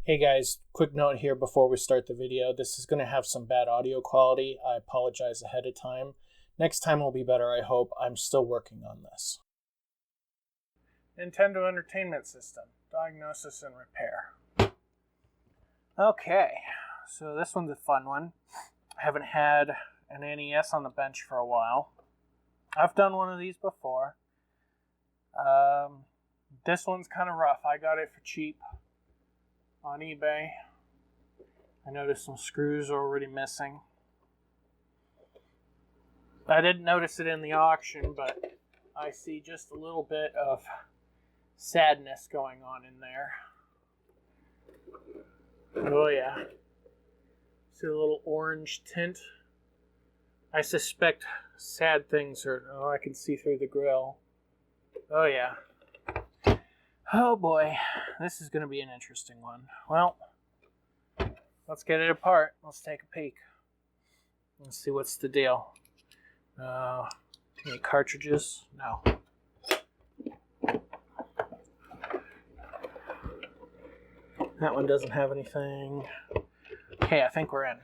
Hey guys, quick note here before we start the video. This is going to have some bad audio quality. I apologize ahead of time. Next time will be better, I hope. I'm still working on this. Nintendo Entertainment System, Diagnosis and Repair. Okay, so this one's a fun one. I haven't had an NES on the bench for a while. I've done one of these before. This one's kind of rough. I got it for cheap on eBay. I noticed some screws are already missing. I didn't notice it in the auction, but I see just a little bit of sadness going on in there. Oh yeah. See a little orange tint? I suspect sad things are... Oh, I can see through the grill. Oh yeah. Oh boy, this is going to be an interesting one. Well, let's get it apart. Let's take a peek. Let's see what's the deal. Any cartridges? No. That one doesn't have anything. Okay, I think we're in.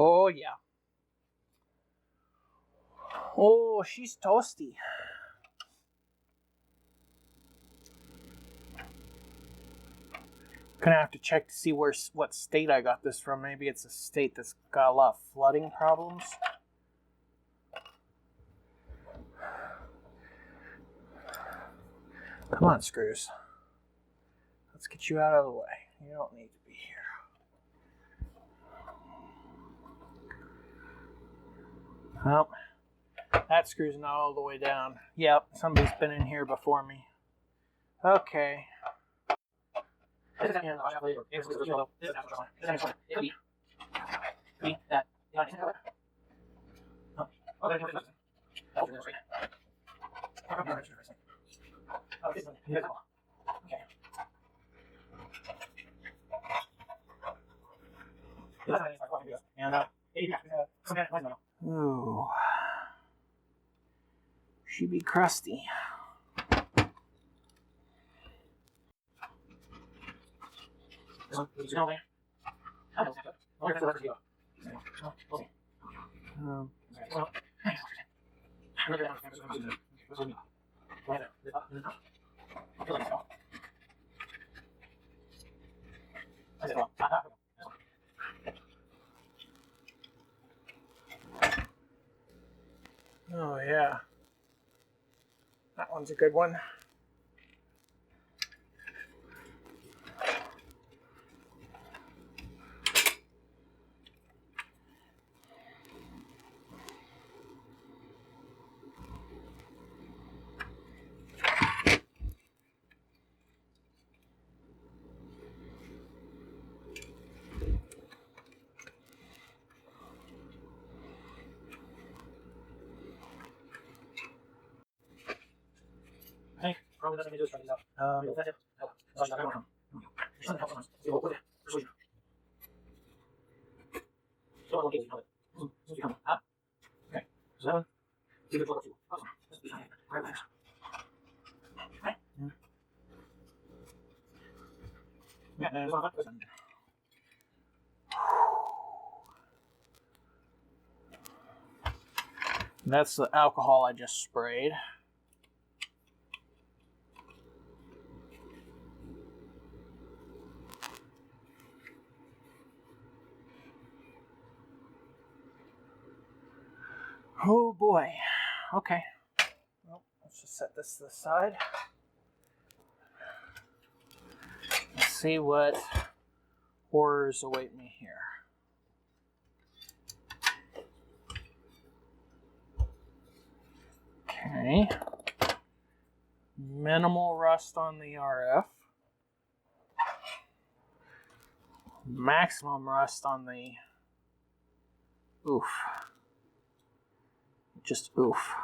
Oh, yeah. Oh, she's toasty. Gonna have to check to see what state I got this from. Maybe it's a state that's got a lot of flooding problems. Come on, screws. Let's get you out of the way. You don't need to be here. Well, that screw's not all the way down. Yep, somebody's been in here before me. Okay. Ooh. She be crusty. Oh yeah, that one's a good one. Hey, probably doesn't need to try these out. That's it. That's the alcohol I just sprayed. Oh boy. Okay. Well, let's just set this to the side. Let's see what horrors await me here. Okay. Minimal rust on the RF. Maximum rust on the oof. Just oof.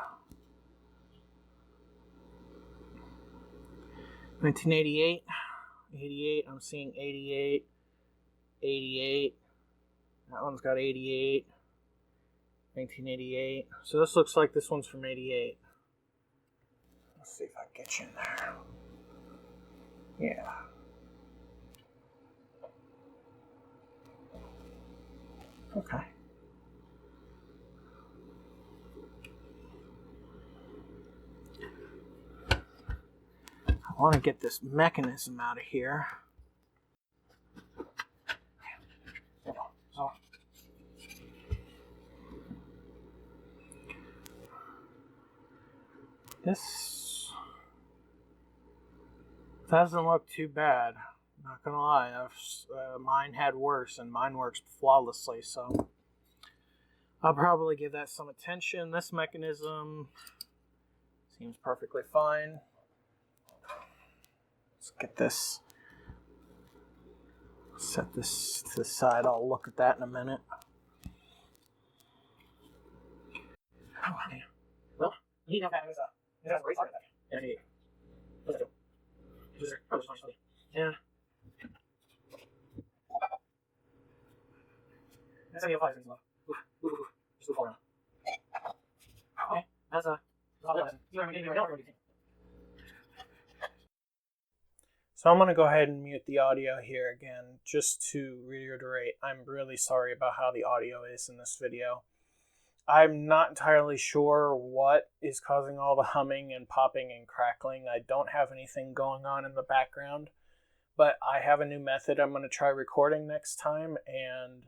1988, 88, I'm seeing 88, 88, that one's got 88, 1988. So this looks like this one's from 88. Let's see if I can get you in there. Yeah. Okay. I want to get this mechanism out of here. This doesn't look too bad. Not gonna lie, mine had worse, and mine works flawlessly, so I'll probably give that some attention. This mechanism seems perfectly fine. Let's get this, set this to the side. I'll look at that in a minute. Oh, yeah. Well, you know that is a great start. Yeah. Let's go. Yeah. That's any of 5 things left. Just go forward. Okay, that's a lesson. So I'm going to go ahead and mute the audio here again, just to reiterate, I'm really sorry about how the audio is in this video. I'm not entirely sure what is causing all the humming and popping and crackling. I don't have anything going on in the background, but I have a new method I'm going to try recording next time, and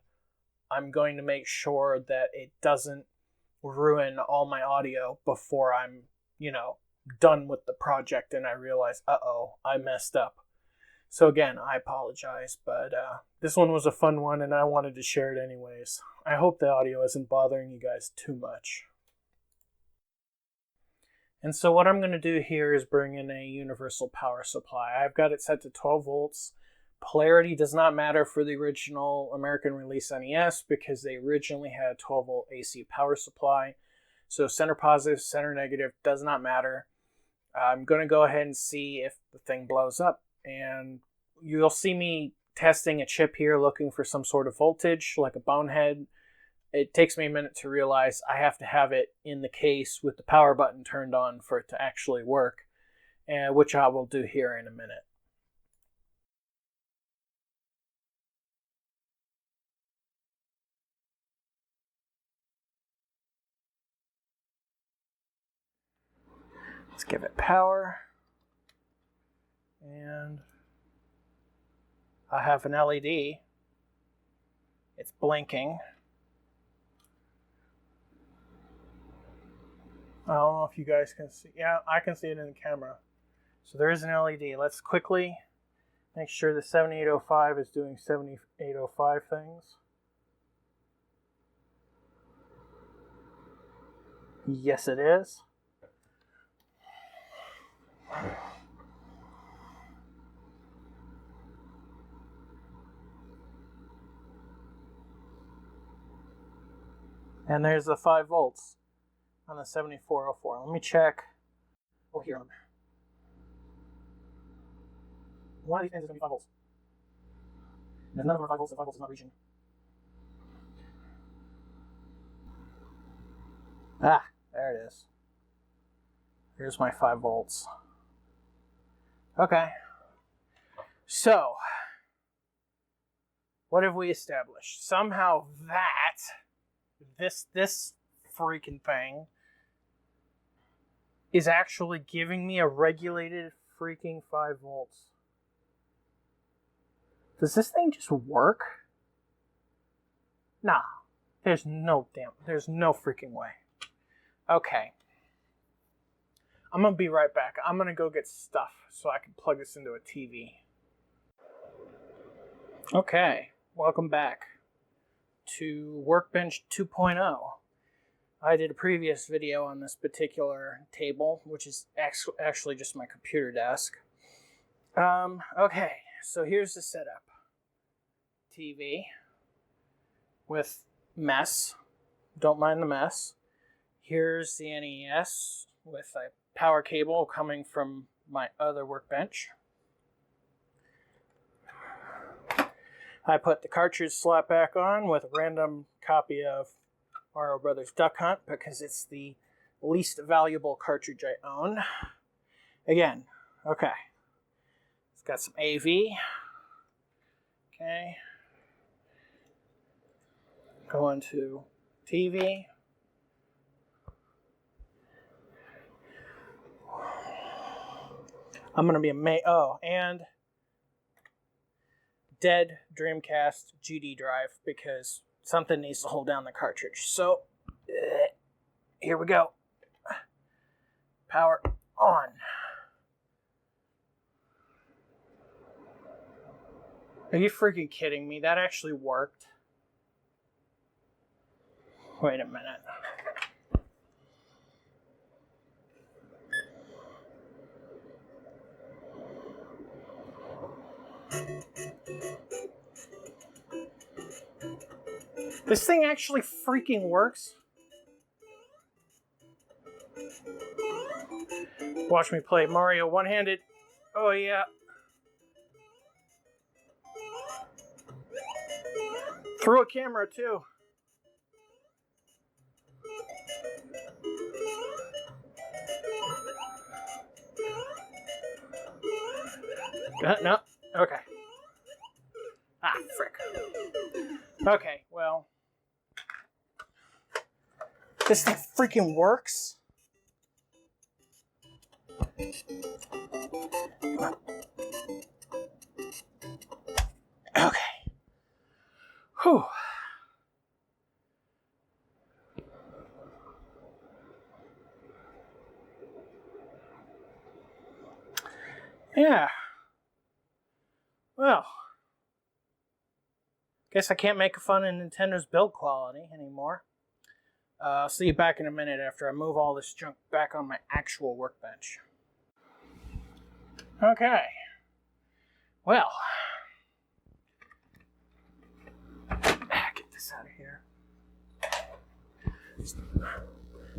I'm going to make sure that it doesn't ruin all my audio before I'm, done with the project and I realize, uh-oh, I messed up. So again, I apologize, but this one was a fun one and I wanted to share it anyways. I hope the audio isn't bothering you guys too much. And so what I'm going to do here is bring in a universal power supply. I've got it set to 12 volts. Polarity does not matter for the original American release NES because they originally had a 12 volt AC power supply. So center positive, center negative does not matter. I'm going to go ahead and see if the thing blows up. And you'll see me testing a chip here looking for some sort of voltage like a bonehead. It takes me a minute to realize I have to have it in the case with the power button turned on for it to actually work, which I will do here in a minute. Let's give it power. And I have an LED. It's blinking. I don't know if you guys can see. Yeah, I can see it in the camera. So there is an LED. Let's quickly make sure the 7805 is doing 7805 things. Yes, it is. And there's the 5 volts on the 7404. Let me check. Oh, here. One of these things is going to be 5 volts. There's none of them are 5 volts, and 5 volts is not reaching. Ah, there it is. Here's my 5 volts. Okay. So, what have we established? Somehow this freaking thing is actually giving me a regulated freaking 5 volts. Does this thing just work? Nah. There's no freaking way. Okay. I'm gonna be right back. I'm gonna go get stuff so I can plug this into a TV. Okay, welcome back to Workbench 2.0. I did a previous video on this particular table, which is actually just my computer desk. Okay, so here's the setup. TV with mess. Don't mind the mess. Here's the NES with a power cable coming from my other workbench. I put the cartridge slot back on with a random copy of Mario Brothers Duck Hunt because it's the least valuable cartridge I own. Again, okay. It's got some AV. Okay. Going to TV. I'm going to be amazed. Oh, and dead Dreamcast GD drive because something needs to hold down the cartridge. So, here we go. Power on. Are you freaking kidding me? That actually worked. Wait a minute. This thing actually freaking works. Watch me play Mario one-handed. Oh yeah. Through a camera too. No. Okay. Ah, frick. Okay, well. This thing freaking works. Okay. Whew. Yeah. Well. Guess I can't make fun of Nintendo's build quality anymore. I'll see you back in a minute after I move all this junk back on my actual workbench. Okay. Well. Get this out of here.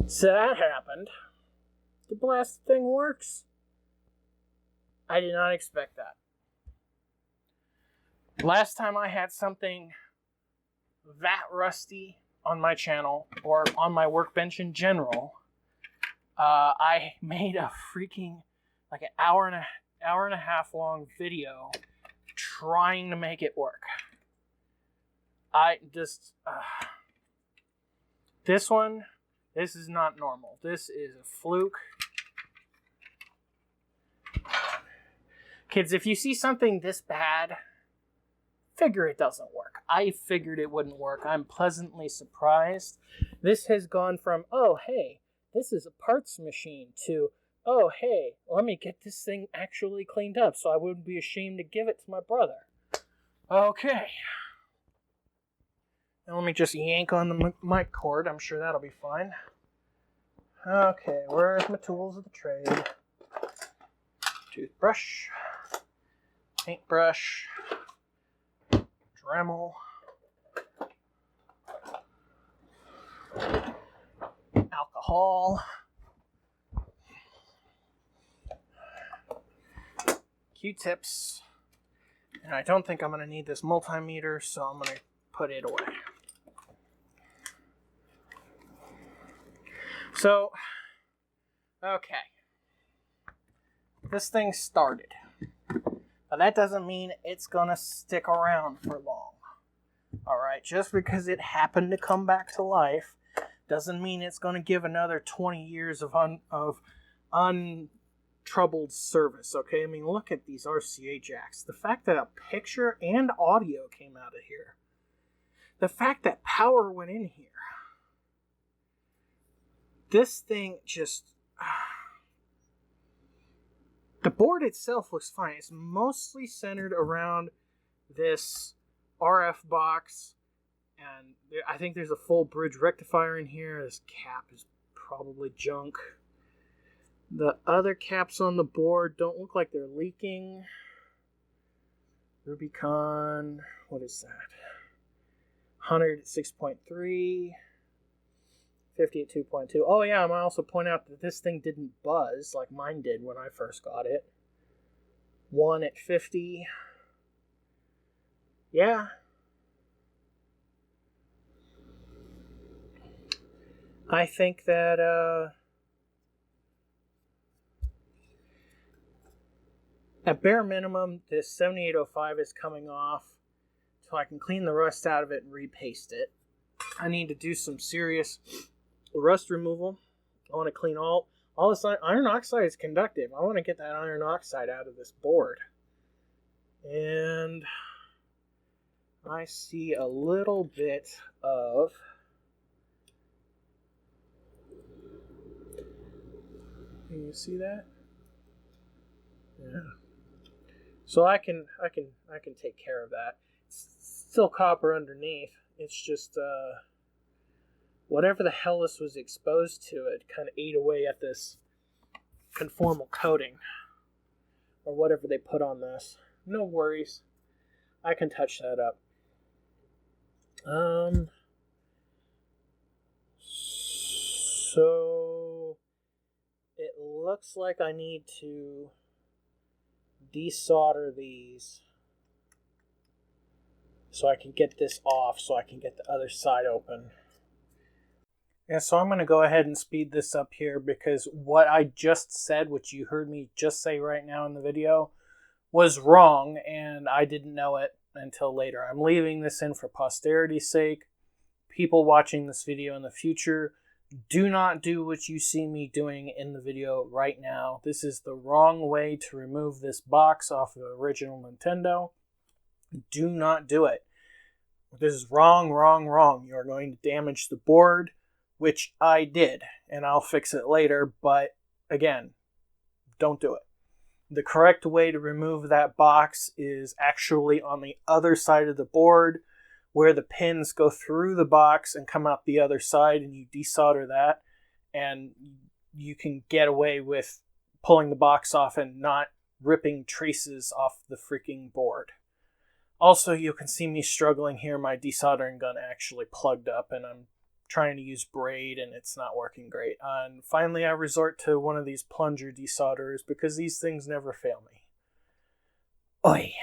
So that happened. The blasted thing works. I did not expect that. Last time I had something that rusty on my channel, or on my workbench in general, I made a freaking, like an hour and a half long video trying to make it work. This is not normal. This is a fluke. Kids, if you see something this bad, figure it doesn't work. I figured it wouldn't work. I'm pleasantly surprised. This has gone from, oh, hey, this is a parts machine, to, oh, hey, let me get this thing actually cleaned up so I wouldn't be ashamed to give it to my brother. Okay. Now let me just yank on the mic cord. I'm sure that'll be fine. Okay, where's my tools of the trade? Toothbrush. Paintbrush. Dremel. Alcohol. Q-tips. And I don't think I'm going to need this multimeter, so I'm going to put it away. So, okay. This thing started. But that doesn't mean it's going to stick around for long. Alright, just because it happened to come back to life doesn't mean it's going to give another 20 years of untroubled service, okay? I mean, look at these RCA jacks. The fact that a picture and audio came out of here. The fact that power went in here. This thing just... The board itself looks fine. It's mostly centered around this RF box, and I think there's a full bridge rectifier in here. This cap is probably junk. The other caps on the board don't look like they're leaking. Rubicon, what is that? 100 at 6.3, 50 at 2.2. Oh yeah, I might also point out that this thing didn't buzz like mine did when I first got it. 1 at 50. Yeah. I think that at bare minimum, this 7805 is coming off, so I can clean the rust out of it and repaste it. I need to do some serious rust removal. I want to clean all this. Iron oxide is conductive. I want to get that iron oxide out of this board. And I see a little bit of... Can you see that? Yeah. So I can take care of that. It's still copper underneath. It's just whatever the hell this was exposed to, it kind of ate away at this conformal coating or whatever they put on this. No worries. I can touch that up. So it looks like I need to desolder these so I can get this off, so I can get the other side open. Yeah, so I'm going to go ahead and speed this up here because what I just said, which you heard me just say right now in the video, was wrong, and I didn't know it until later. I'm leaving this in for posterity's sake. People watching this video in the future, do not do what you see me doing in the video right now. This is the wrong way to remove this box off the original Nintendo. Do not do it. This is wrong, wrong, wrong. You are going to damage the board, which I did, and I'll fix it later, but again, don't do it. The correct way to remove that box is actually on the other side of the board, where the pins go through the box and come out the other side, and you desolder that, and you can get away with pulling the box off and not ripping traces off the freaking board. Also, you can see me struggling here. My desoldering gun actually plugged up, and I'm trying to use braid, and it's not working great. And finally, I resort to one of these plunger desolderers because these things never fail me. Oy!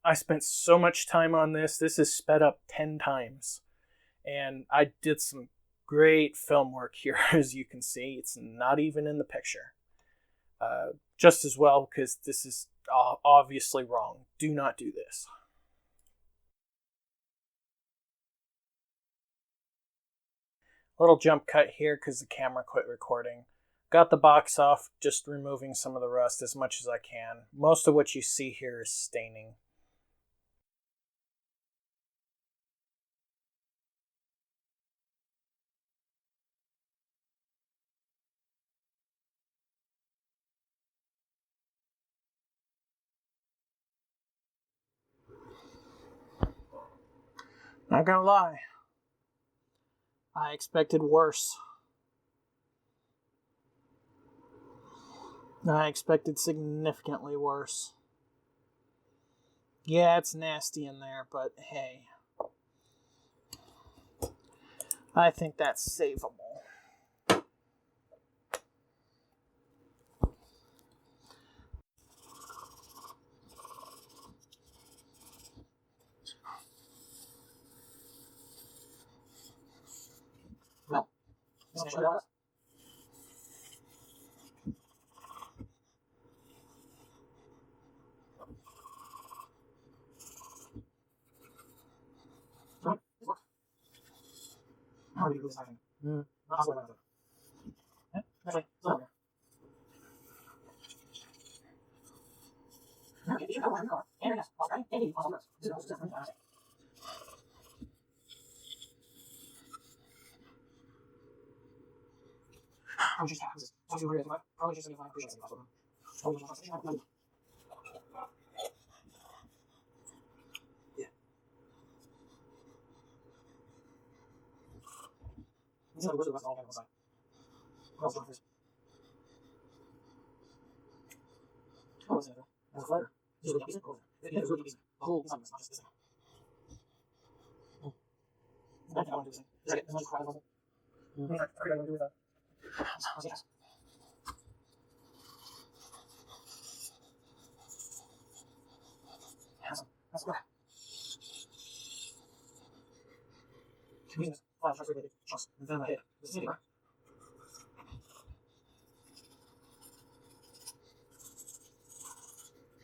I spent so much time on this. This is sped up 10 times. And I did some great film work here, as you can see. It's not even in the picture. Just as well, because this is obviously wrong. Do not do this. Little jump cut here because the camera quit recording. Got the box off, just removing some of the rust as much as I can. Most of what you see here is staining. Not gonna lie, I expected worse. I expected significantly worse. Yeah, it's nasty in there, but hey. I think that's savable. Well,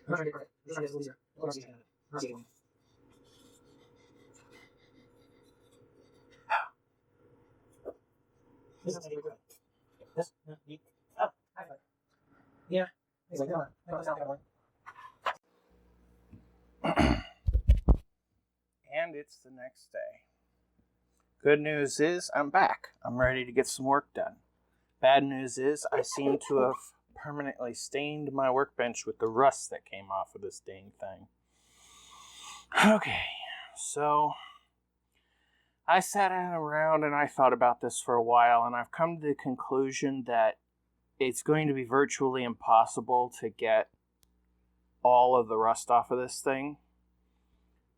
And it's the next day. Good news is I'm back. I'm ready to get some work done. Bad news is I seem to have permanently stained my workbench with the rust that came off of this dang thing. Okay, so I sat around and I thought about this for a while, and I've come to the conclusion that it's going to be virtually impossible to get all of the rust off of this thing.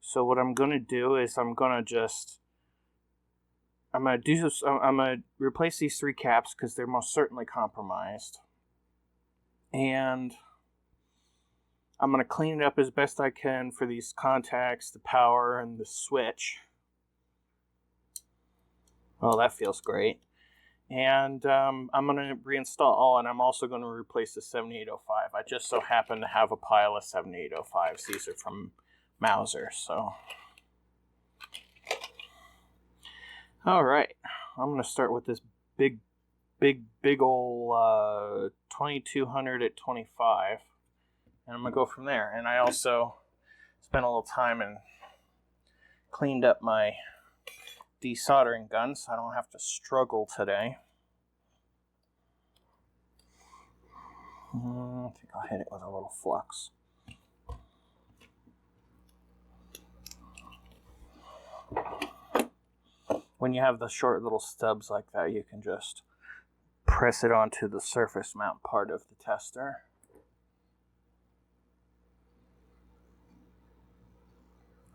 So what I'm going to do is I'm going to replace these 3 caps because they're most certainly compromised. And I'm going to clean it up as best I can for these contacts, the power, and the switch. Oh, that feels great. And I'm going to reinstall, and I'm also going to replace the 7805. I just so happen to have a pile of 7805s. These are from Mauser, so... Alright, I'm going to start with this big old 2200 at 25. And I'm going to go from there. And I also spent a little time and cleaned up my desoldering gun so I don't have to struggle today. I think I'll hit it with a little flux. When you have the short little stubs like that, you can just press it onto the surface mount part of the tester.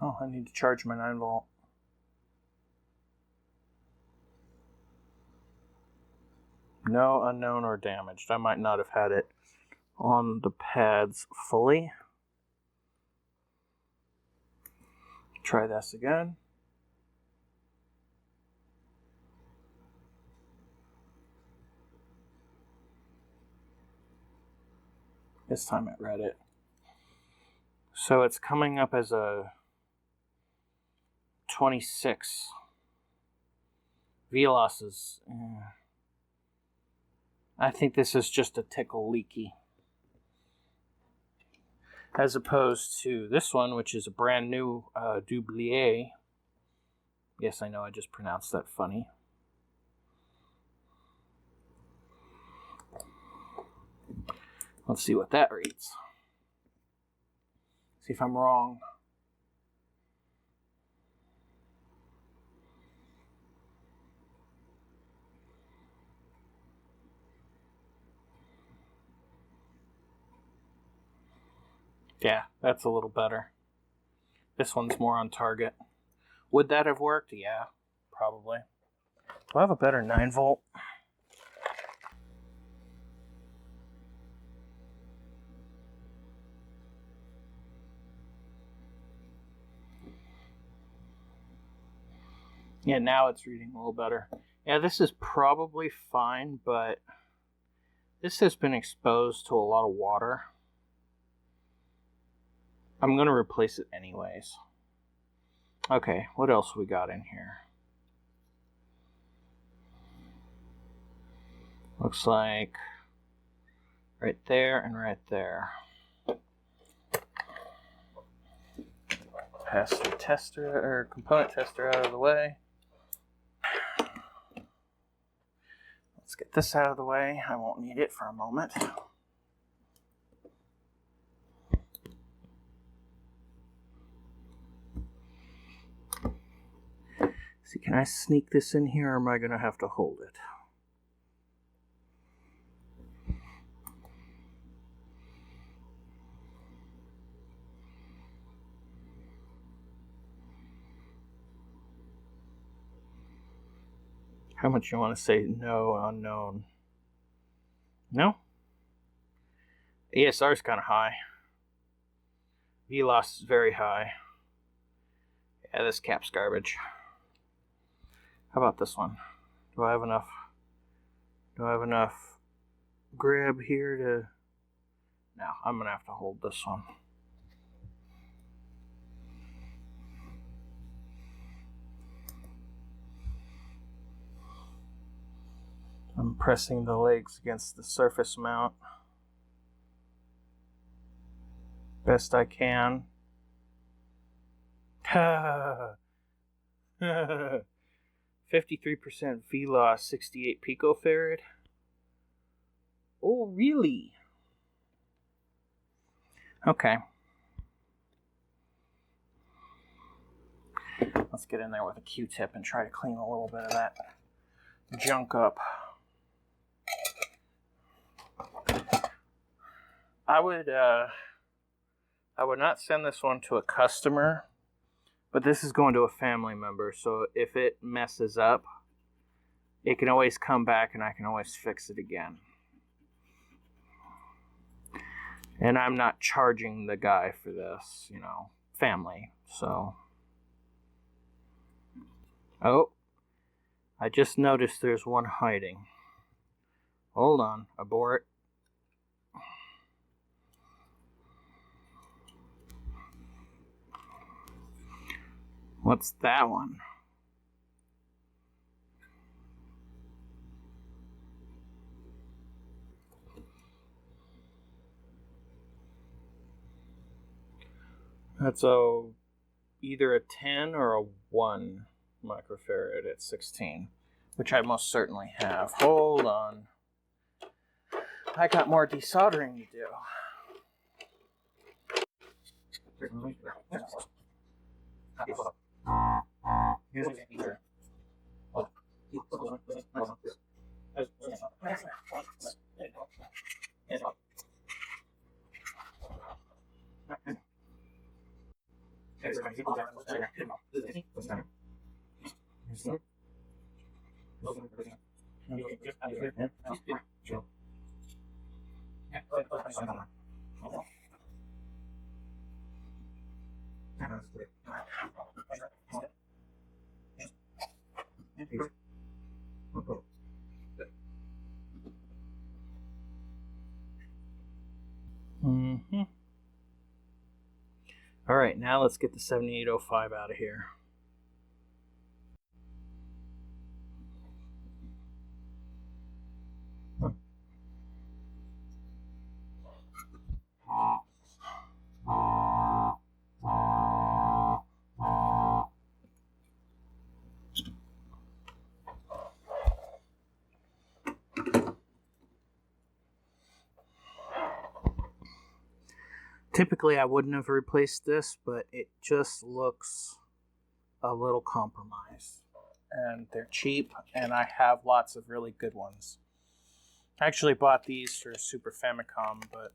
Oh, I need to charge my 9-volt. No unknown or damaged. I might not have had it on the pads fully. Try this again. This time it read it. So it's coming up as a 26. VLOS is... I think this is just a tickle leaky. As opposed to this one, which is a brand new Doublier. Yes, I know I just pronounced that funny. Let's see what that reads. See if I'm wrong. Yeah, that's a little better. This one's more on target. Would that have worked? Yeah, probably. Do I have a better 9-volt? Yeah, now it's reading a little better. Yeah, this is probably fine, but this has been exposed to a lot of water. I'm going to replace it anyways. Okay, what else we got in here? Looks like right there and right there. Pass the tester or component tester out of the way. Let's get this out of the way. I won't need it for a moment. See, can I sneak this in here, or am I going to have to hold it? How much you want to say no, unknown? No? ESR is kind of high. VLOS is very high. Yeah, this cap's garbage. How about this one? Do I have enough? Do I have enough grab here to... No, I'm going to have to hold this one. I'm pressing the legs against the surface mount best I can. 53% V loss, 68 picofarad. Oh, really? Okay. Let's get in there with a Q-tip and try to clean a little bit of that junk up. I would not send this one to a customer, but this is going to a family member, so if it messes up, it can always come back and I can always fix it again. And I'm not charging the guy for this, you know, family, so. Oh, I just noticed there's one hiding. Hold on, abort. What's that one? That's either a 10 or a 1 microfarad at 16, which I most certainly have. Hold on. I got more desoldering to do. All right, now let's get the 7805 out of here. Typically, I wouldn't have replaced this, but it just looks a little compromised. And they're cheap, and I have lots of really good ones. I actually bought these for Super Famicom, but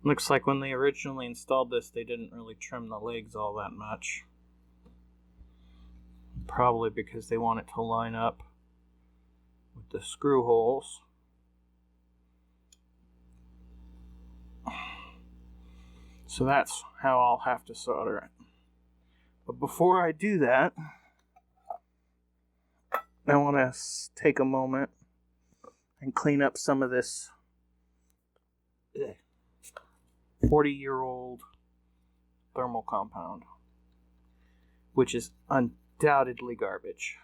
looks like when they originally installed this, they didn't really trim the legs all that much. Probably because they want it to line up with the screw holes. So that's how I'll have to solder it. But before I do that, I want to take a moment and clean up some of this 40-year-old thermal compound, which is undoubtedly garbage.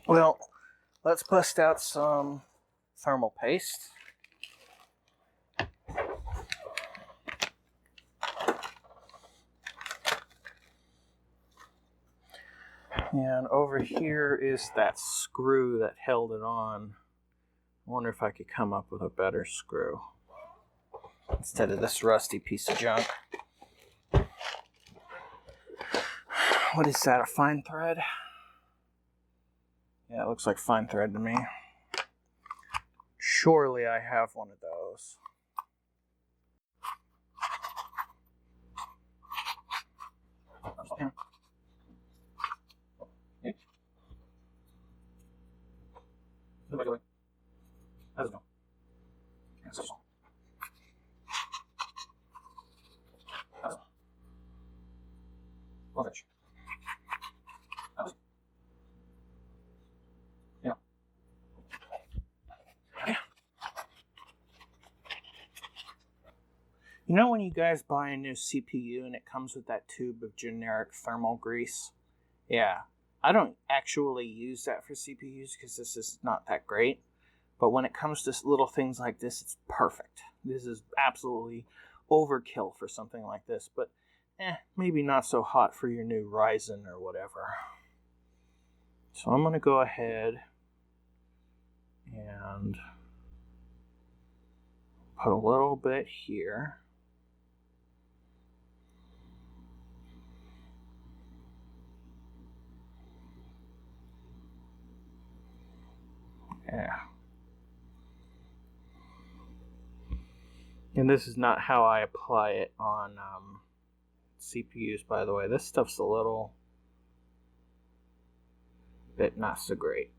Well, let's bust out some thermal paste. And over here is that screw that held it on. I wonder if I could come up with a better screw instead of this rusty piece of junk. What is that, a fine thread? Yeah, it looks like fine thread to me. Surely I have one of those. Okay. Yeah. How's it going? How's it going? How's it going? Well, fish. How's it? Yeah. Yeah. You know when you guys buy a new CPU and it comes with that tube of generic thermal grease? Yeah. I don't actually use that for CPUs because this is not that great. But when it comes to little things like this, it's perfect. This is absolutely overkill for something like this. But maybe not so hot for your new Ryzen or whatever. So I'm going to go ahead and put a little bit here. Yeah. And this is not how I apply it on CPUs, by the way. This stuff's a little bit not so great.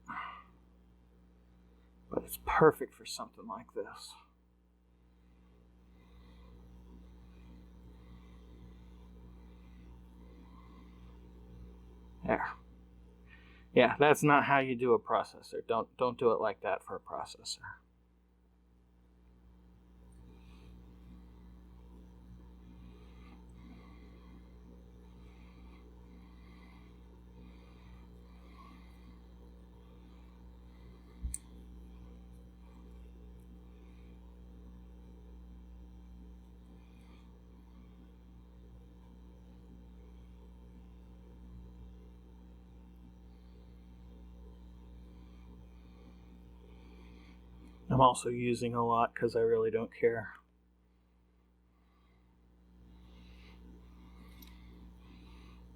But it's perfect for something like this. There. Yeah, that's not how you do a processor. Don't do it like that for a processor. I'm also using a lot because I really don't care.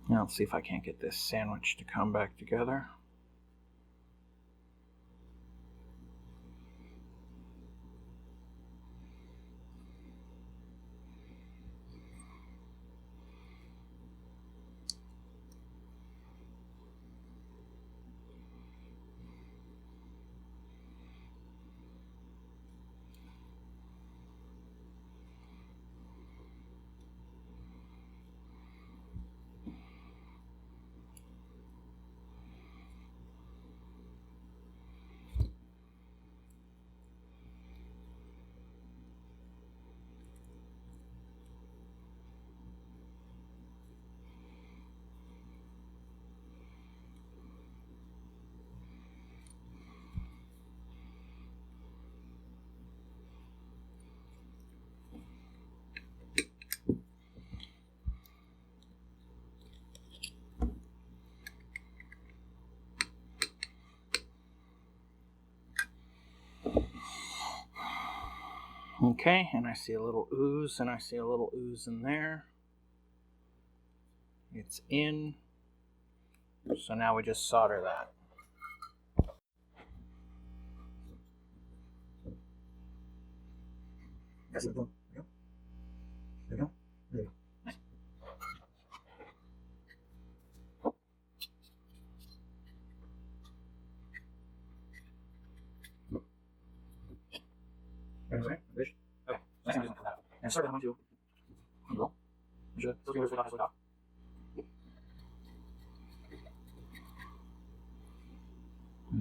Now let's see if I can't get this sandwich to come back together. Okay, and I see a little ooze, and I see a little ooze in there. It's in. So now we just solder that. There you go. There you go. There you go. Nice. Okay. Okay. And start down to. Go.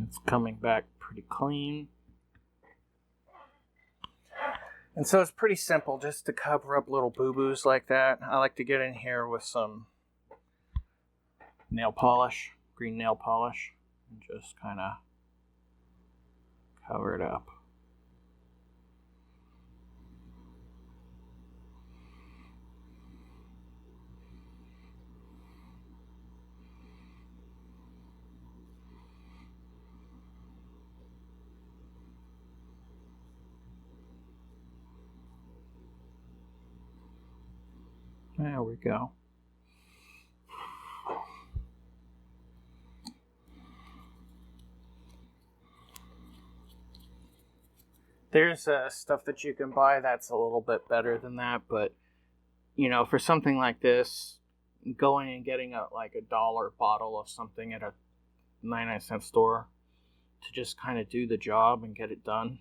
It's coming back pretty clean. And so it's pretty simple just to cover up little boo-boos like that. I like to get in here with some nail polish, green nail polish, and just kind of cover it up. There we go. There's stuff that you can buy that's a little bit better than that, but you know, for something like this, going and getting a $1 bottle of something at a 99-cent store to just kind of do the job and get it done.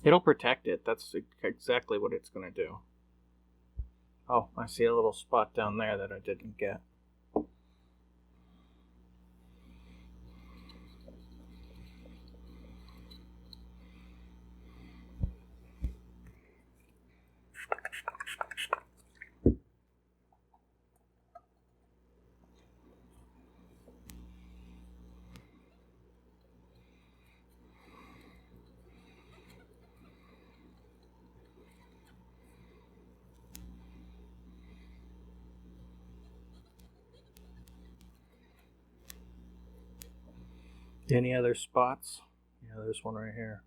It'll protect it. That's exactly what it's going to do. Oh, I see a little spot down there that I didn't get. Any other spots? Yeah, there's one right here.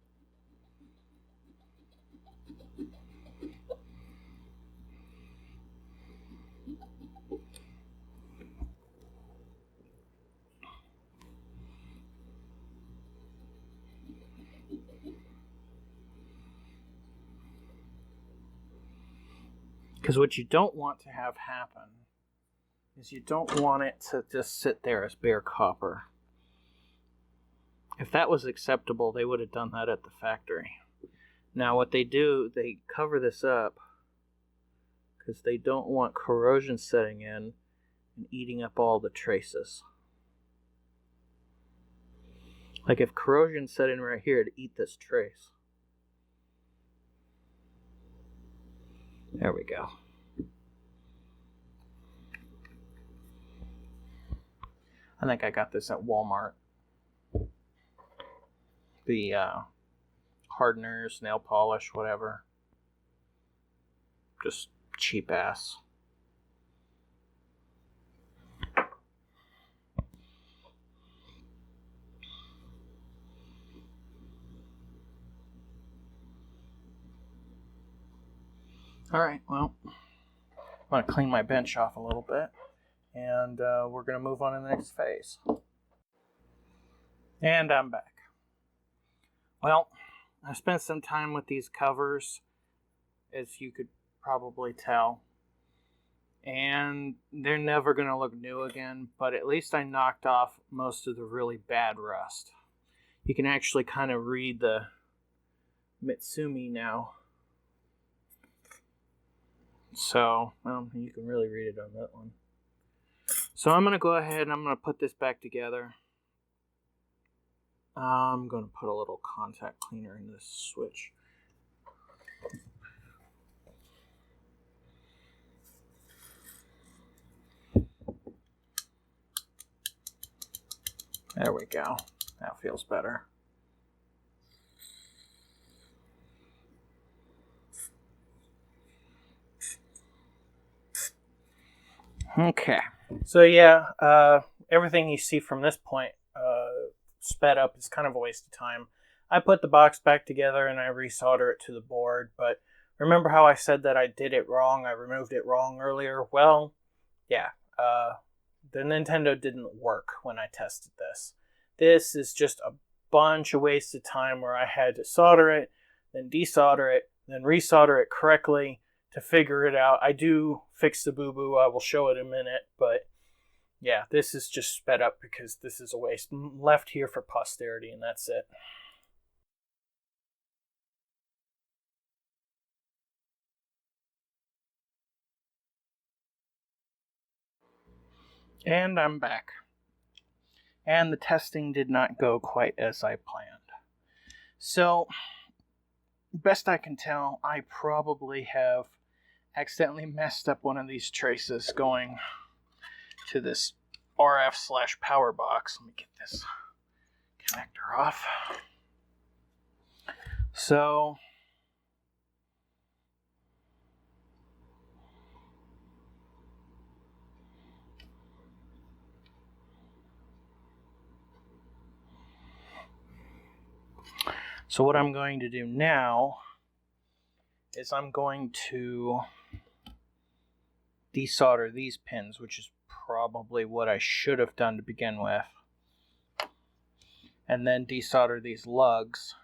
Because what you don't want to have happen is you don't want it to just sit there as bare copper. If that was acceptable, they would have done that at the factory. Now what they do, they cover this up because they don't want corrosion setting in and eating up all the traces. Like if corrosion set in right here to eat this trace. There we go. I think I got this at Walmart. The hardeners, nail polish, whatever. Just cheap ass. Alright, well, I want to clean my bench off a little bit, and we're going to move on to the next phase. And I'm back. Well, I spent some time with these covers, as you could probably tell, and they're never going to look new again, but at least I knocked off most of the really bad rust. You can actually kind of read the Mitsumi now. So, well, you can really read it on that one. So I'm going to go ahead and I'm going to put this back together. I'm going to put a little contact cleaner in this switch. There we go. That feels better. Okay. So yeah, everything you see from this point sped up is kind of a waste of time. I put the box back together and I resolder it to the board, but remember how I said that I did it wrong? I removed it wrong earlier? Well, yeah. The Nintendo didn't work when I tested this. This is just a bunch of wasted time where I had to solder it, then desolder it, then resolder it correctly to figure it out. I do fix the boo-boo. I will show it in a minute, but yeah, this is just sped up because this is a waste. Left here for posterity, and that's it. And I'm back. And the testing did not go quite as I planned. So, best I can tell, I probably have accidentally messed up one of these traces going to this RF/power box. Let me get this connector off. So what I'm going to do now is I'm going to desolder these pins, which is probably what I should have done to begin with. And then desolder these lugs.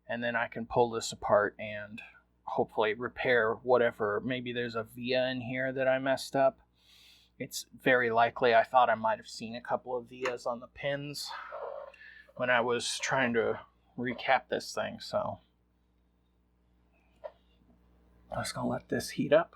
And then I can pull this apart and hopefully repair whatever. Maybe there's a via in here that I messed up. It's very likely. I thought I might have seen a couple of vias on the pins when I was trying to recap this thing. So I'm just going to let this heat up.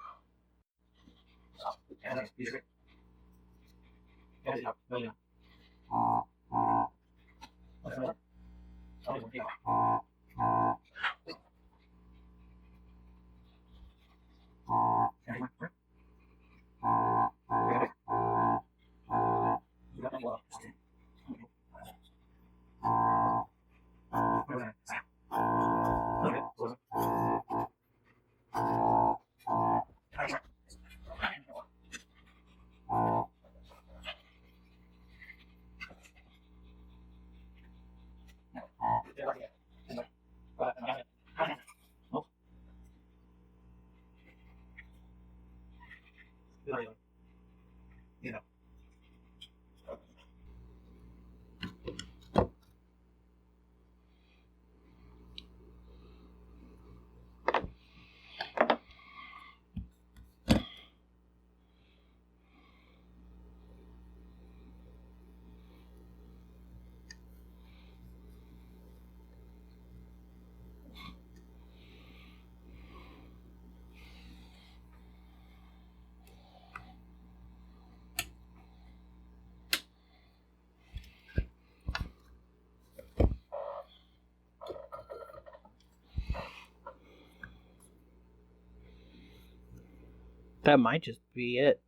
That might just be it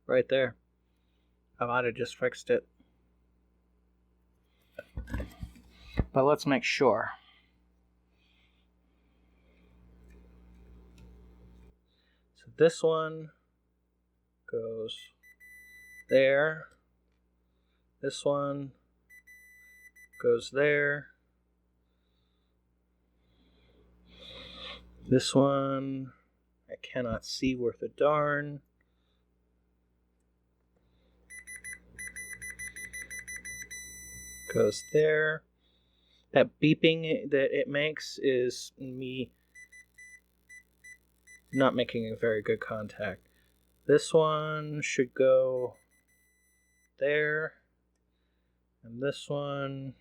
right there. I might have just fixed it. But let's make sure. So this one goes there. This one goes there. This one I cannot see worth a darn. Goes there. That beeping that it makes is me not making a very good contact. This one should go there. And this one.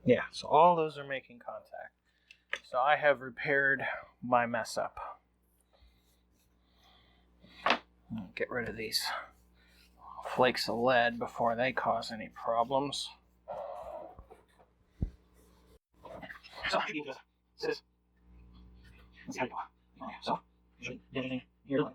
Yeah, so all those are making contact. So I have repaired my mess up. Get rid of these flakes of lead before they cause any problems. So, here.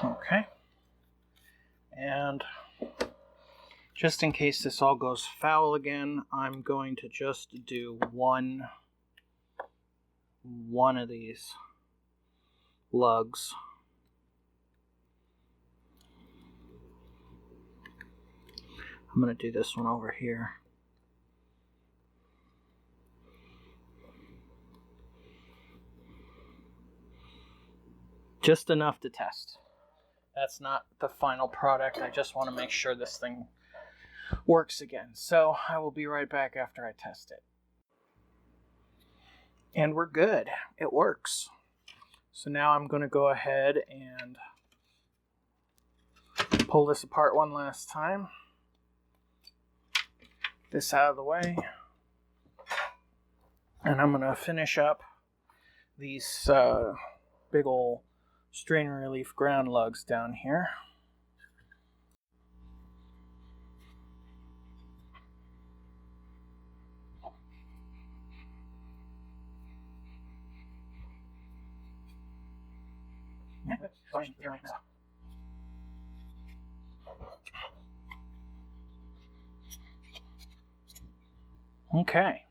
Okay. And just in case this all goes foul again, I'm going to just do one of these lugs. I'm going to do this one over here. Just enough to test. That's not the final product. I just want to make sure this thing works again. So I will be right back after I test it. And we're good. It works. So now I'm going to go ahead and pull this apart one last time. This out of the way. And I'm going to finish up these big ol' strain relief ground lugs down here. Okay.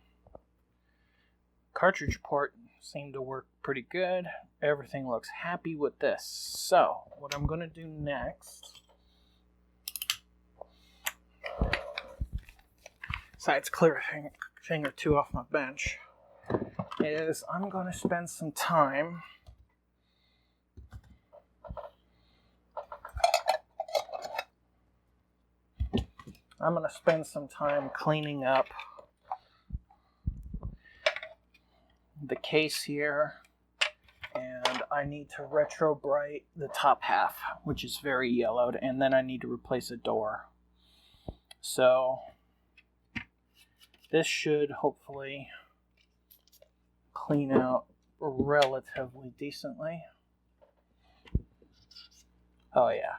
Cartridge port seemed to work pretty good. Everything looks happy with this. So, what I'm going to do next, besides clear a thing or two off my bench, is I'm going to spend some time cleaning up the case here, and I need to retro bright the top half, which is very yellowed, and then I need to replace a door. So this should hopefully clean out relatively decently. Oh yeah.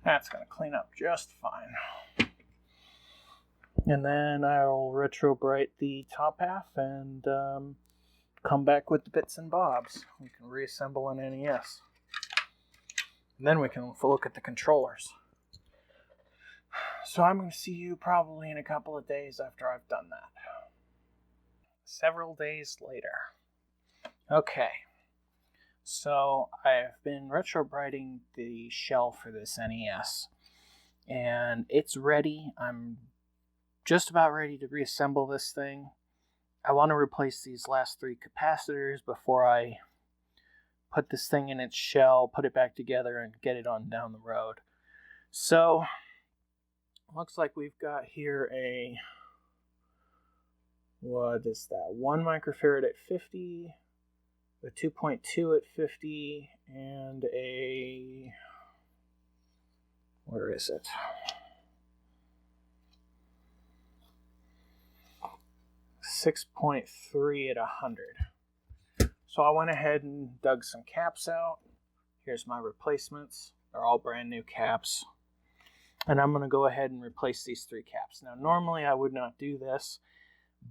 That's going to clean up just fine. And then I'll retro bright the top half and come back with the bits and bobs. We can reassemble an NES. And then we can look at the controllers. So I'm going to see you probably in a couple of days after I've done that. Several days later. Okay. So I've been retro brighting the shell for this NES. And it's ready. I'm just about ready to reassemble this thing. I want to replace these last 3 capacitors before I put this thing in its shell, put it back together, and get it on down the road. So, looks like we've got here a, what is that, 1 microfarad at 50, a 2.2 at 50, and a, where is it? 6.3 at 100. So I went ahead and dug some caps out. Here's my replacements. They're all brand new caps. And I'm going to go ahead and replace these 3 caps. Now normally I would not do this,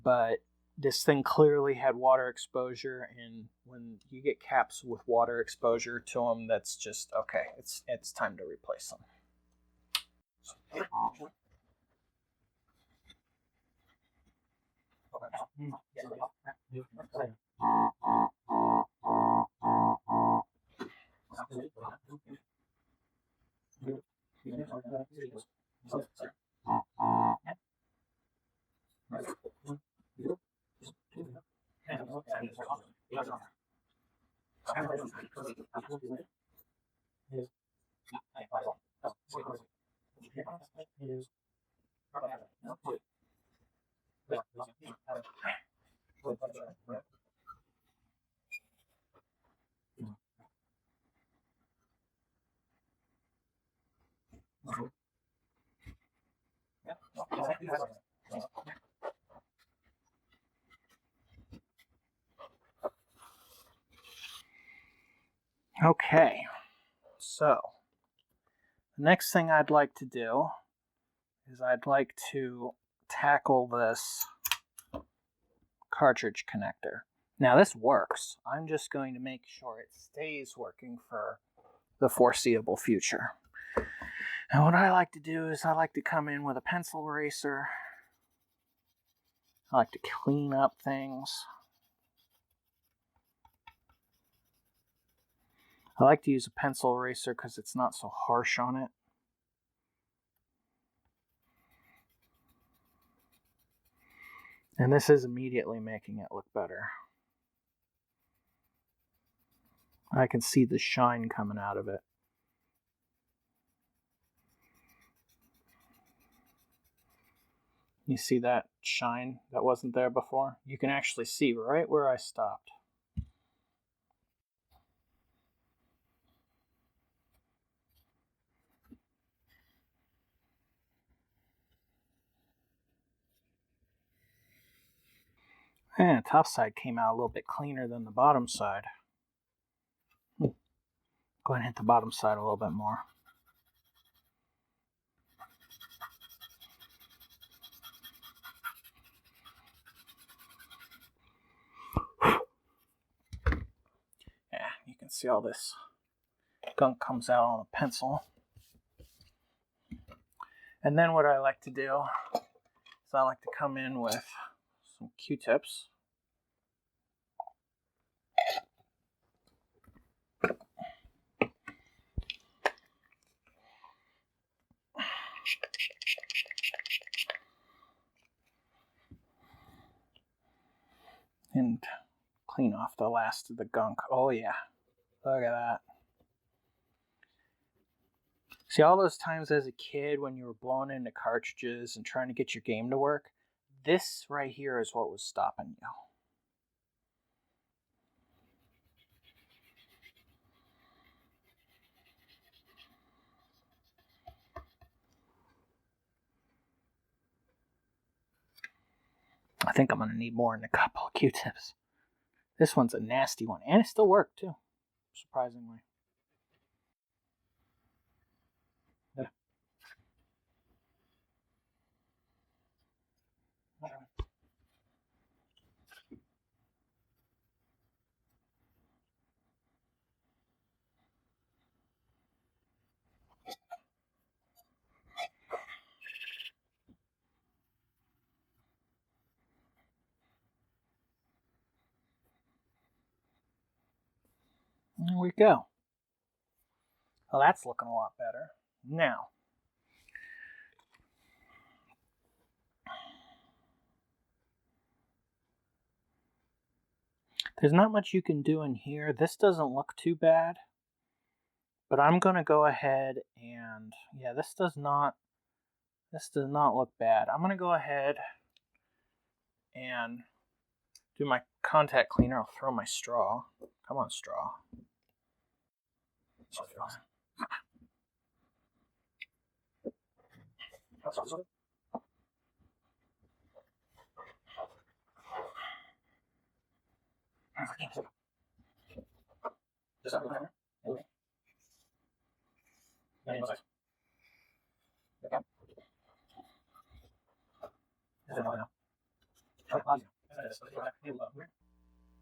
but this thing clearly had water exposure, and when you get caps with water exposure to them, that's just, okay, it's time to replace them. Okay, so the next thing I'd like to do is I'd like to tackle this cartridge connector. Now this works. I'm just going to make sure it stays working for the foreseeable future. And what I like to do is I like to come in with a pencil eraser. I like to clean up things. I like to use a pencil eraser because it's not so harsh on it. And this is immediately making it look better. I can see the shine coming out of it. You see that shine that wasn't there before? You can actually see right where I stopped. And the top side came out a little bit cleaner than the bottom side. Go ahead and hit the bottom side a little bit more. Yeah, you can see all this gunk comes out on a pencil. And then what I like to do is I like to come in with some Q-tips. And clean off the last of the gunk. Oh yeah, look at that. See, all those times as a kid when you were blowing into cartridges and trying to get your game to work, this right here is what was stopping you. I think I'm going to need more than a couple of Q-tips. This one's a nasty one, and it still worked too, surprisingly. Yeah. There we go. Well, that's looking a lot better. Now, there's not much you can do in here. This doesn't look too bad, but I'm going to go ahead and, yeah, this does not look bad. I'm going to go ahead and do my contact cleaner. I'll throw my straw. Come on, straw.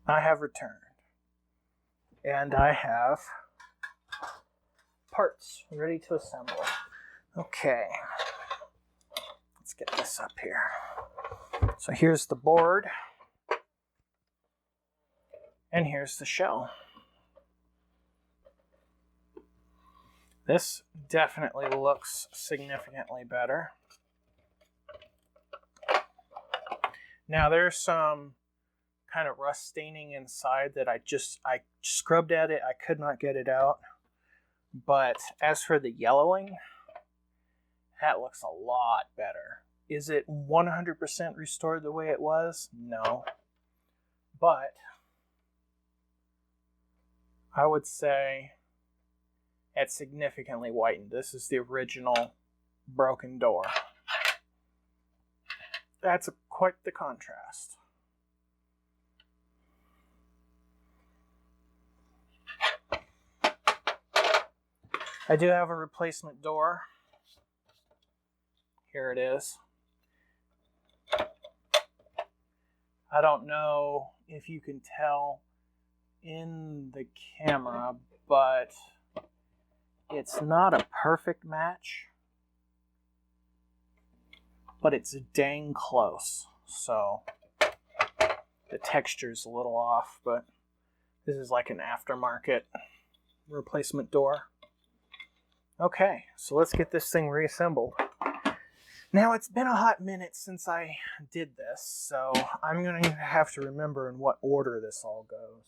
I have returned, and I have parts ready to assemble. Okay, let's get this up here. So here's the board, and here's the shell. This definitely looks significantly better. Now there's some kind of rust staining inside that I scrubbed at it. I could not get it out. But as for the yellowing, that looks a lot better. Is it 100% restored the way it was? No. But I would say it's significantly whitened. This is the original broken door. That's quite the contrast. I do have a replacement door. Here it is. I don't know if you can tell in the camera, but it's not a perfect match, but it's dang close. So the texture's a little off, but this is like an aftermarket replacement door. Okay, so let's get this thing reassembled. Now, it's been a hot minute since I did this, so I'm going to have to remember in what order this all goes.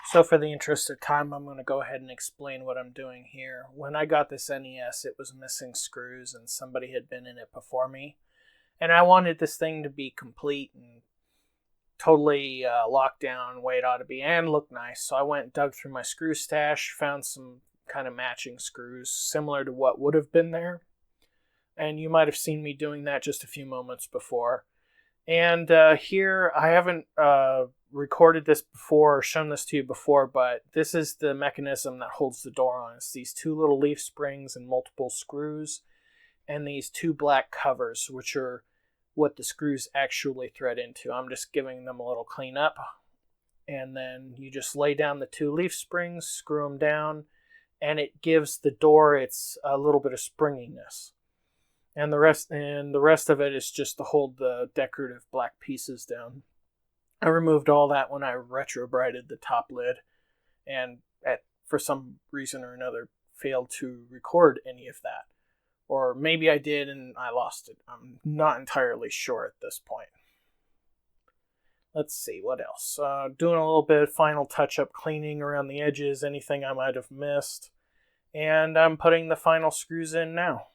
So for the interest of time, I'm going to go ahead and explain what I'm doing here. When I got this NES, it was missing screws and somebody had been in it before me. And I wanted this thing to be complete and totally locked down the way it ought to be and look nice. So I went and dug through my screw stash, found some kind of matching screws similar to what would have been there. And you might have seen me doing that just a few moments before. And here, I haven't recorded this before or shown this to you before, but this is the mechanism that holds the door on. It's these two little leaf springs and multiple screws, and these two black covers, which are what the screws actually thread into. I'm just giving them a little cleanup, and then you just lay down the two leaf springs, screw them down, and it gives the door its a little bit of springiness. And the rest of it is just to hold the decorative black pieces down. I removed all that when I retrobrighted the top lid, and for some reason or another failed to record any of that. Or maybe I did and I lost it. I'm not entirely sure at this point. Let's see, what else? Doing a little bit of final touch-up cleaning around the edges, anything I might have missed. And I'm putting the final screws in now.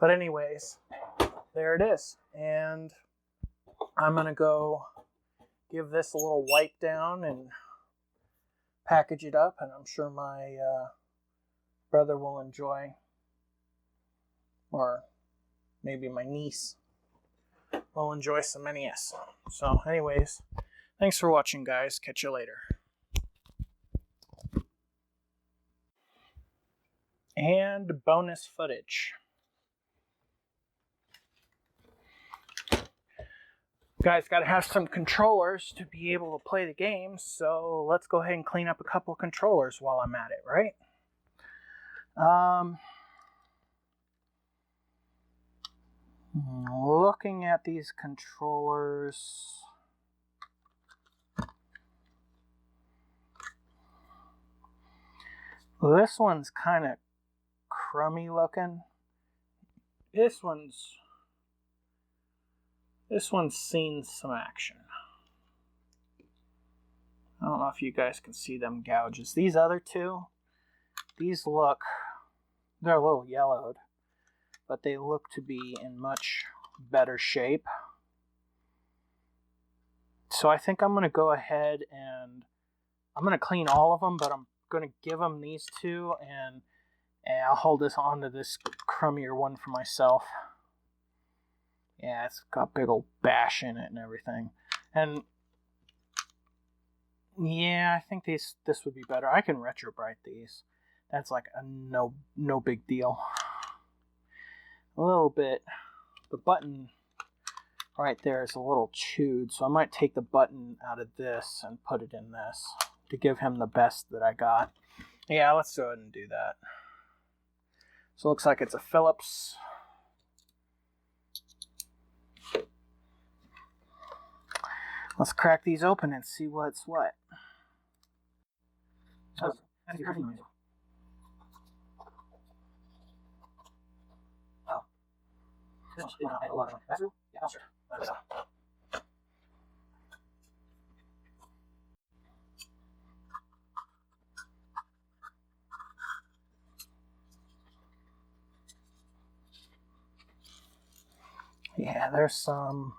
But anyways, there it is. And I'm going to go give this a little wipe down and package it up. And I'm sure my brother will enjoy, or maybe my niece will enjoy some NES. So anyways, thanks for watching, guys. Catch you later. And bonus footage. Guys, got to have some controllers to be able to play the game, so let's go ahead and clean up a couple of controllers while I'm at it, right? Looking at these controllers, this one's kind of crummy looking. This one's seen some action. I don't know if you guys can see them gouges. These other two, these look They're a little yellowed, but they look to be in much better shape. So I think I'm going to go ahead and I'm going to clean all of them, but I'm going to give them these two, and I'll hold this onto this crummier one for myself. Yeah, it's got a big old bash in it and everything. And yeah, I think this would be better. I can retrobrite these. That's like a no big deal. A little bit. The button right there is a little chewed, so I might take the button out of this and put it in this to give him the best that I got. Yeah, let's go ahead and do that. So it looks like it's a Phillips. Let's crack these open and see what's what. Oh. Yeah, there's some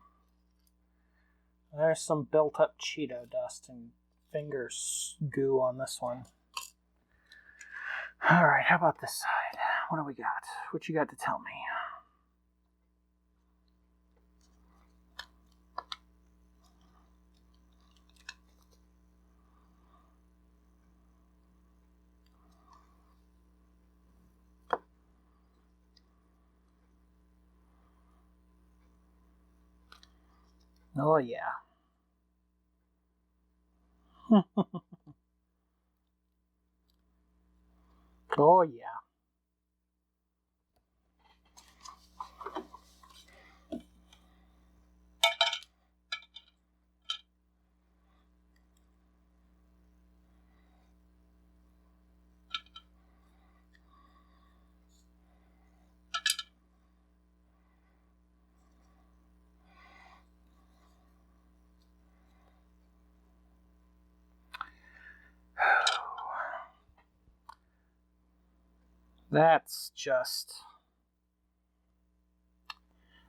built up Cheeto dust and fingers goo on this one. Alright, how about this side? What do we got? What you got to tell me? Oh yeah. Oh yeah.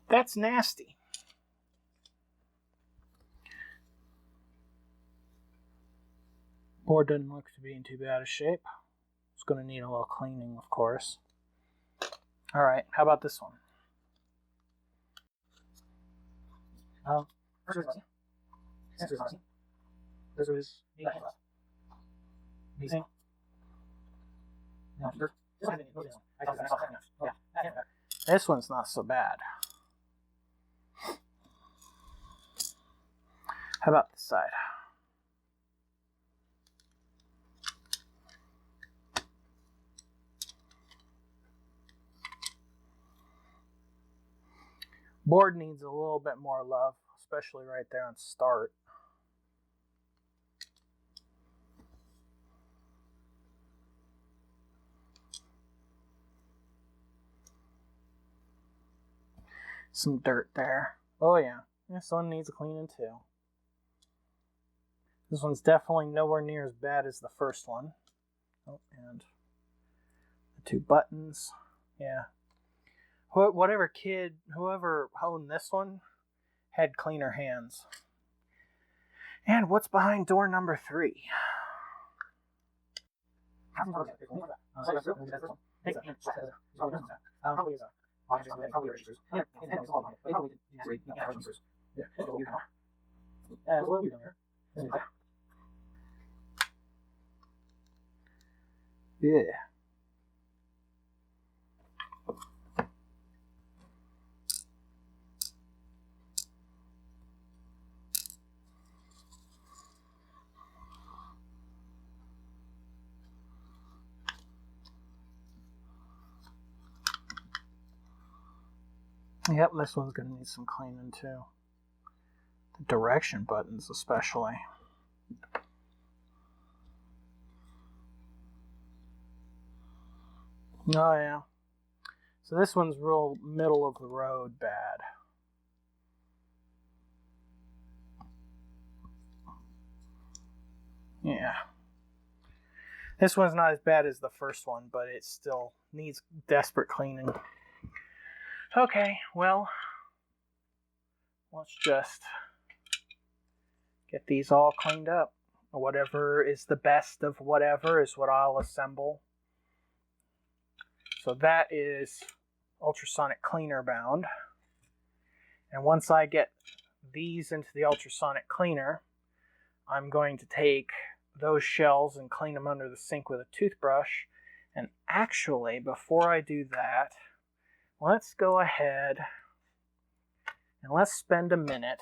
That's nasty. Board doesn't look to be in too bad a shape. It's going to need a little cleaning, of course. Alright, how about this one? This one's not so bad. How about this side? Board needs a little bit more love, especially right there on start. Some dirt there. Oh yeah, this one needs cleaning too. This one's definitely nowhere near as bad as the first one. Oh, and the two buttons. Yeah. Whoever owned this one had cleaner hands. And what's behind door number 3? Yeah. Yep, this one's going to need some cleaning too. The direction buttons especially. Oh yeah. So this one's real middle of the road bad. Yeah. This one's not as bad as the first one, but it still needs desperate cleaning. Okay, well, let's just get these all cleaned up. Whatever is the best of whatever is what I'll assemble. So that is ultrasonic cleaner bound. And once I get these into the ultrasonic cleaner, I'm going to take those shells and clean them under the sink with a toothbrush. And actually, before I do that, let's go ahead and let's spend a minute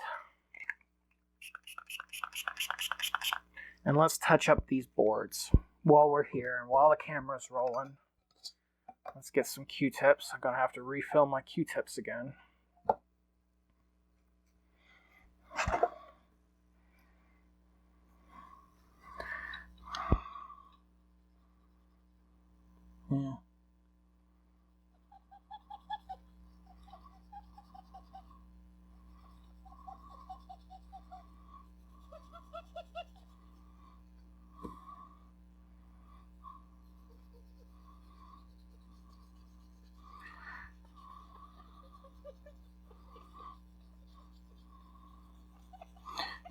and let's touch up these boards while we're here and while the camera's rolling. Let's get some Q-tips. I'm going to have to refill my Q-tips again. Yeah.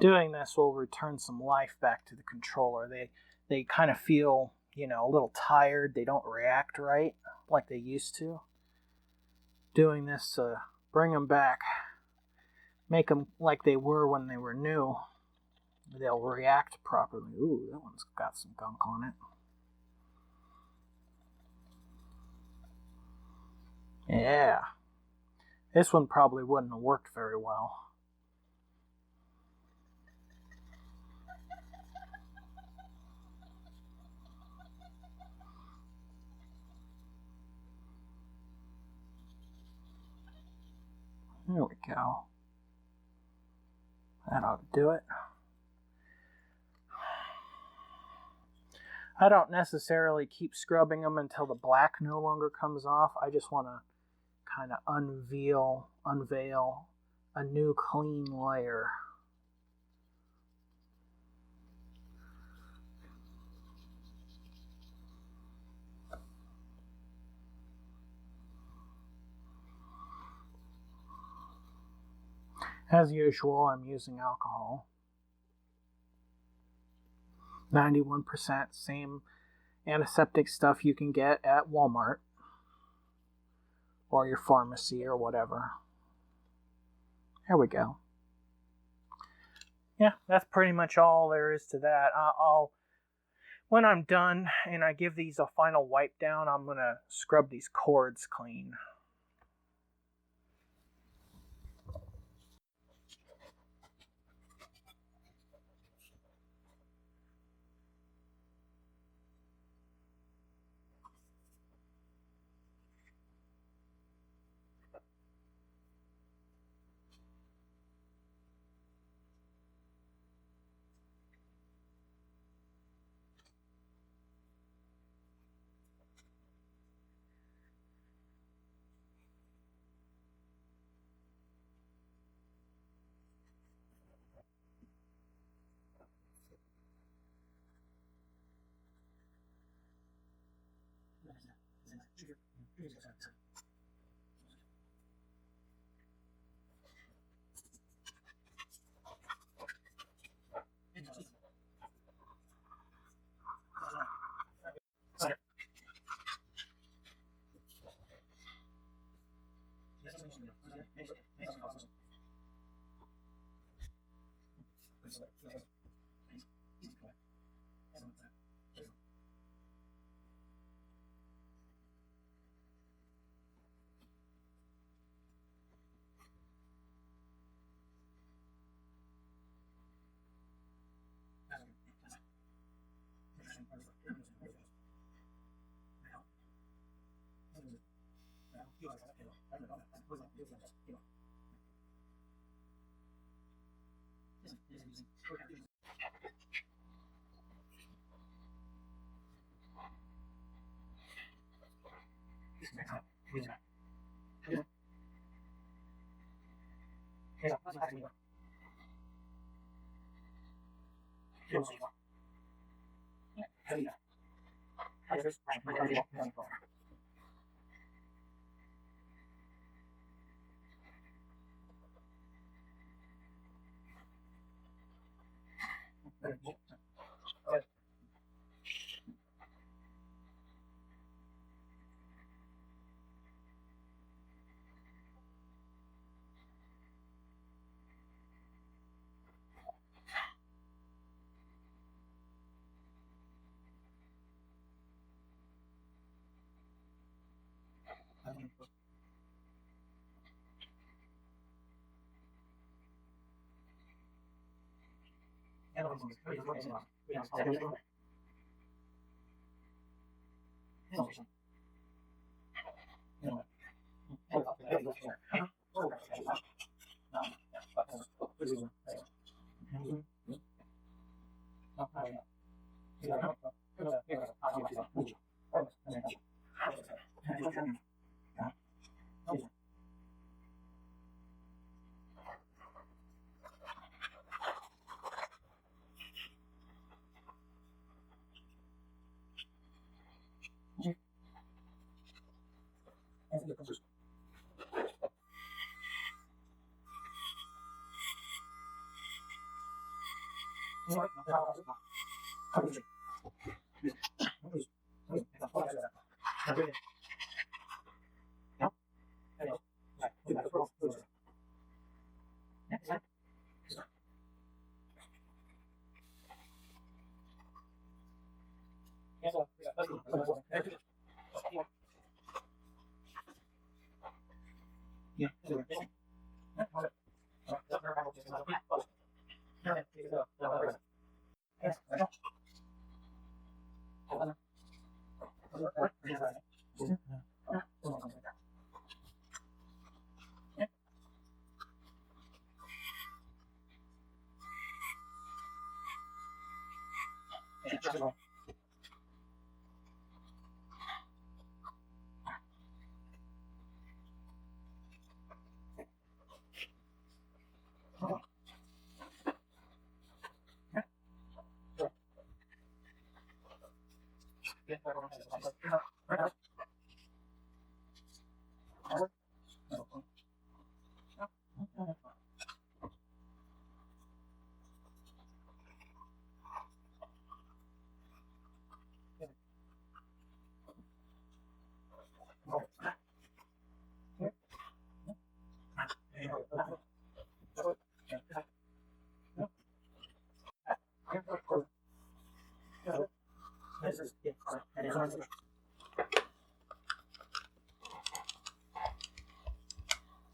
Doing this will return some life back to the controller. They kind of feel, you know, a little tired. They don't react right like they used to. Doing this to bring them back, make them like they were when they were new. They'll react properly. Ooh, that one's got some gunk on it. Yeah. This one probably wouldn't have worked very well. There we go. That ought to do it. I don't necessarily keep scrubbing them until the black no longer comes off. I just want to kind of unveil a new clean layer. As usual, I'm using alcohol. 91%, same antiseptic stuff you can get at Walmart or your pharmacy or whatever. There we go. Yeah, that's pretty much all there is to that. When I'm done and I give these a final wipe down, I'm going to scrub these cords clean.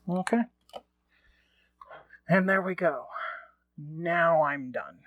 Okay. And there we go. Now I'm done.